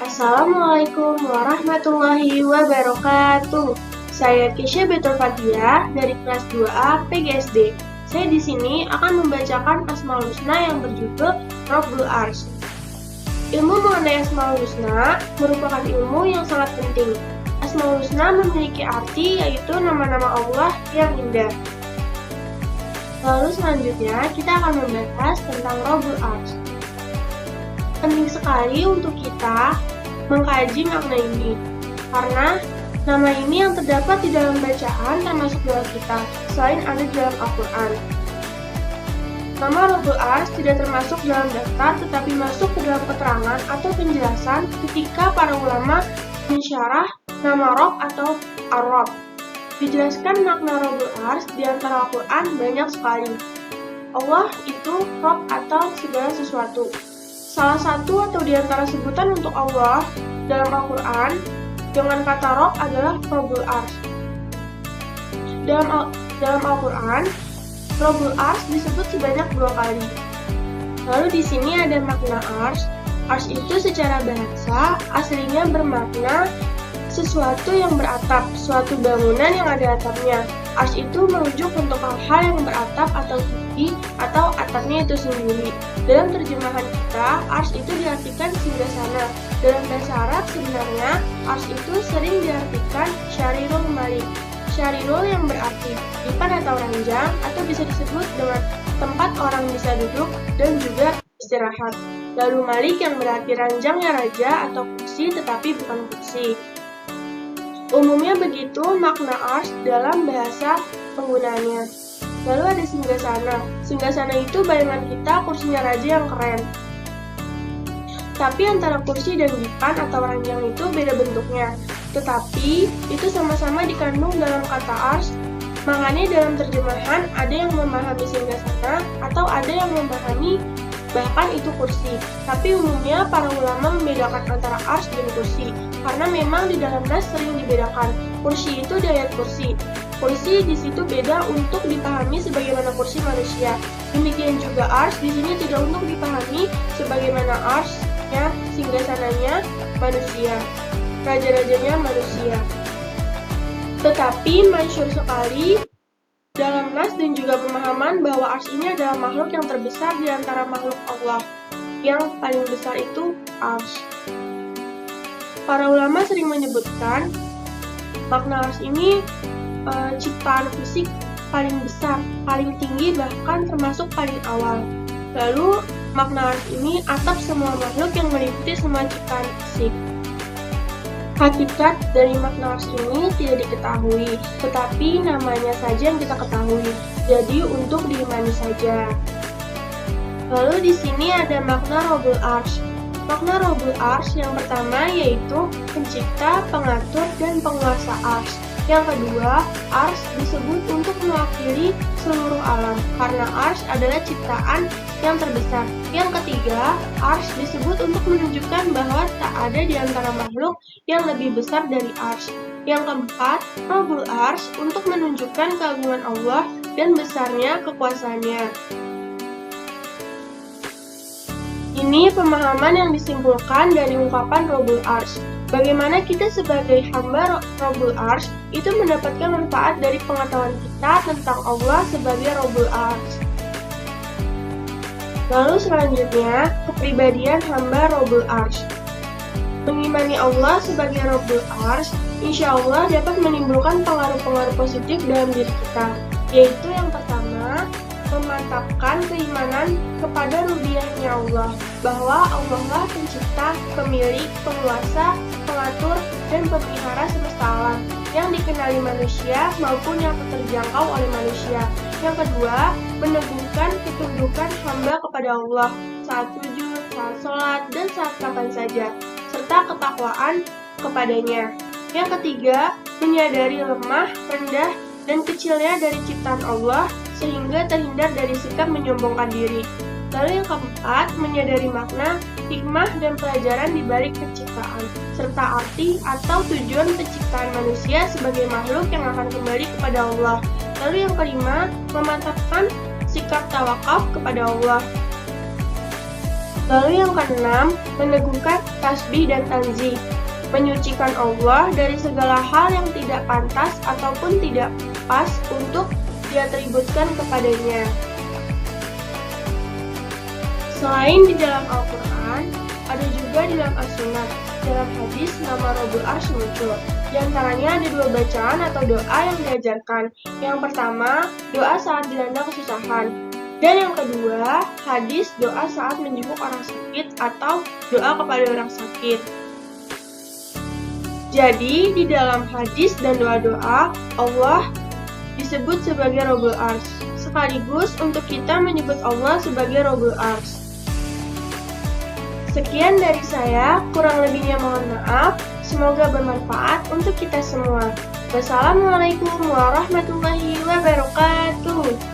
Assalamualaikum warahmatullahi wabarakatuh. Saya Kesha Betul Fathia dari kelas 2A PGSD. Saya di sini akan membacakan Asmaul Husna yang berjudul Rabbul Arsy. Ilmu mengenai Asmaul Husna merupakan ilmu yang sangat penting. Asmaul Husna memiliki arti yaitu nama-nama Allah yang indah. Lalu selanjutnya kita akan membahas tentang Rabbul Arsy. Penting sekali untuk kita mengkaji makna ini, karena nama ini yang terdapat di dalam bacaan termasuk doa kita, selain ada di dalam Al-Quran. Nama Rabbul Arsy tidak termasuk dalam daftar, tetapi masuk ke dalam keterangan atau penjelasan ketika para ulama mensyarah nama Rabb atau Ar-Rabb. Dijelaskan makna Rabbul Arsy di antara Al-Quran banyak sekali. Allah itu Rabb atau segala sesuatu. Salah satu atau di antara sebutan untuk Allah dalam Al-Quran dengan kata Rabb adalah Rabbul Arsy. Dalam Al-Quran, Rabbul Arsy disebut sebanyak 2 kali. Lalu di sini ada makna Arsy. Arsy itu secara bahasa aslinya bermakna sesuatu yang beratap, suatu bangunan yang ada atapnya. Arsy itu merujuk untuk hal-hal yang beratap atau tinggi atau atapnya itu sendiri. Dalam terjemahan kita, arsy itu diartikan singgasana. Dalam bahasa Arab sebenarnya, arsy itu sering diartikan syarirul malik. Syarirul yang berarti dipan atau ranjang, atau bisa disebut dengan tempat orang bisa duduk dan juga istirahat. Lalu malik yang berarti ranjangnya raja atau kursi tetapi bukan kursi. Umumnya begitu makna arsy dalam bahasa penggunaannya. Lalu ada singgasana. Singgasana itu bayangan kita kursinya raja yang keren. Tapi antara kursi dan dipan atau ranjang itu beda bentuknya. Tetapi itu sama-sama dikandung dalam kata arsy. Makanya dalam terjemahan ada yang memahami singgasana atau ada yang memahami bahkan itu kursi. Tapi umumnya para ulama membedakan antara arsy dan kursi, karena memang di dalam nas sering dibedakan. Kursi itu di ayat kursi. Kursi di situ beda untuk dipahami sebagaimana kursi manusia. Demikian juga arsy di sini tidak untuk dipahami sebagaimana arsy-nya singgasananya manusia, raja-rajanya manusia. Tetapi masyhur sekali dalam nas dan juga pemahaman bahwa arsy ini adalah makhluk yang terbesar di antara makhluk Allah. Yang paling besar itu arsy. Para ulama sering menyebutkan makna arsy ini ciptaan fisik paling besar, paling tinggi, bahkan termasuk paling awal. Lalu makna arsy ini atap semua makhluk yang meliputi semua ciptaan fisik. Hakikat dari makna arsy ini tidak diketahui, tetapi namanya saja yang kita ketahui. Jadi untuk diimani saja. Lalu di sini ada makna Rabbul Arsy. Makna Rabbul Arsy yang pertama yaitu pencipta, pengatur, dan penguasa arsy. Yang kedua, arsy disebut untuk mewakili seluruh alam, karena arsy adalah ciptaan yang terbesar. Yang ketiga, arsy disebut untuk menunjukkan bahwa tak ada di antara makhluk yang lebih besar dari arsy. Yang keempat, Rabbul Arsy untuk menunjukkan keagungan Allah dan besarnya kekuasaannya. Ini pemahaman yang disimpulkan dari ungkapan Rabbul Arsy. Bagaimana kita sebagai hamba Rabbul Arsy itu mendapatkan manfaat dari pengetahuan kita tentang Allah sebagai Rabbul Arsy. Lalu selanjutnya, kepribadian hamba Rabbul Arsy. Mengimani Allah sebagai Rabbul Arsy, insya Allah dapat menimbulkan pengaruh-pengaruh positif dalam diri kita, yaitu yang pertama, memantapkan keimanan kepada rububiyahnya Allah, bahwa Allah lah pencipta, pemilik, penguasa, pengatur, dan pemelihara semesta alam, yang dikenali manusia maupun yang terjangkau oleh manusia. Yang kedua, meneguhkan ketundukan hamba kepada Allah saat sujud, saat sholat, dan saat kapan saja, serta ketakwaan kepadanya. Yang ketiga, menyadari lemah, rendah, dan kecilnya dari ciptaan Allah, sehingga terhindar dari sikap menyombongkan diri. Lalu yang keempat, menyadari makna, hikmah, dan pelajaran di balik penciptaan, serta arti atau tujuan penciptaan manusia sebagai makhluk yang akan kembali kepada Allah. Lalu yang kelima, memantapkan sikap tawakal kepada Allah. Lalu yang keenam, meneguhkan tasbih dan tanzih, menyucikan Allah dari segala hal yang tidak pantas ataupun tidak pas untuk diatributkan kepadanya. Selain di dalam Al-Quran, ada juga di dalam As-Sunnah. Dalam hadis, nama Rabbul Arsy muncul. Di antaranya ada dua bacaan atau doa yang diajarkan. Yang pertama, doa saat dilanda kesusahan. Dan yang kedua, hadis doa saat menjenguk orang sakit atau doa kepada orang sakit. Jadi, di dalam hadis dan doa-doa, Allah disebut sebagai Rabbul Arsy. Sekaligus untuk kita menyebut Allah sebagai Rabbul Arsy. Sekian dari saya, kurang lebihnya mohon maaf. Semoga bermanfaat untuk kita semua. Wassalamualaikum warahmatullahi wabarakatuh.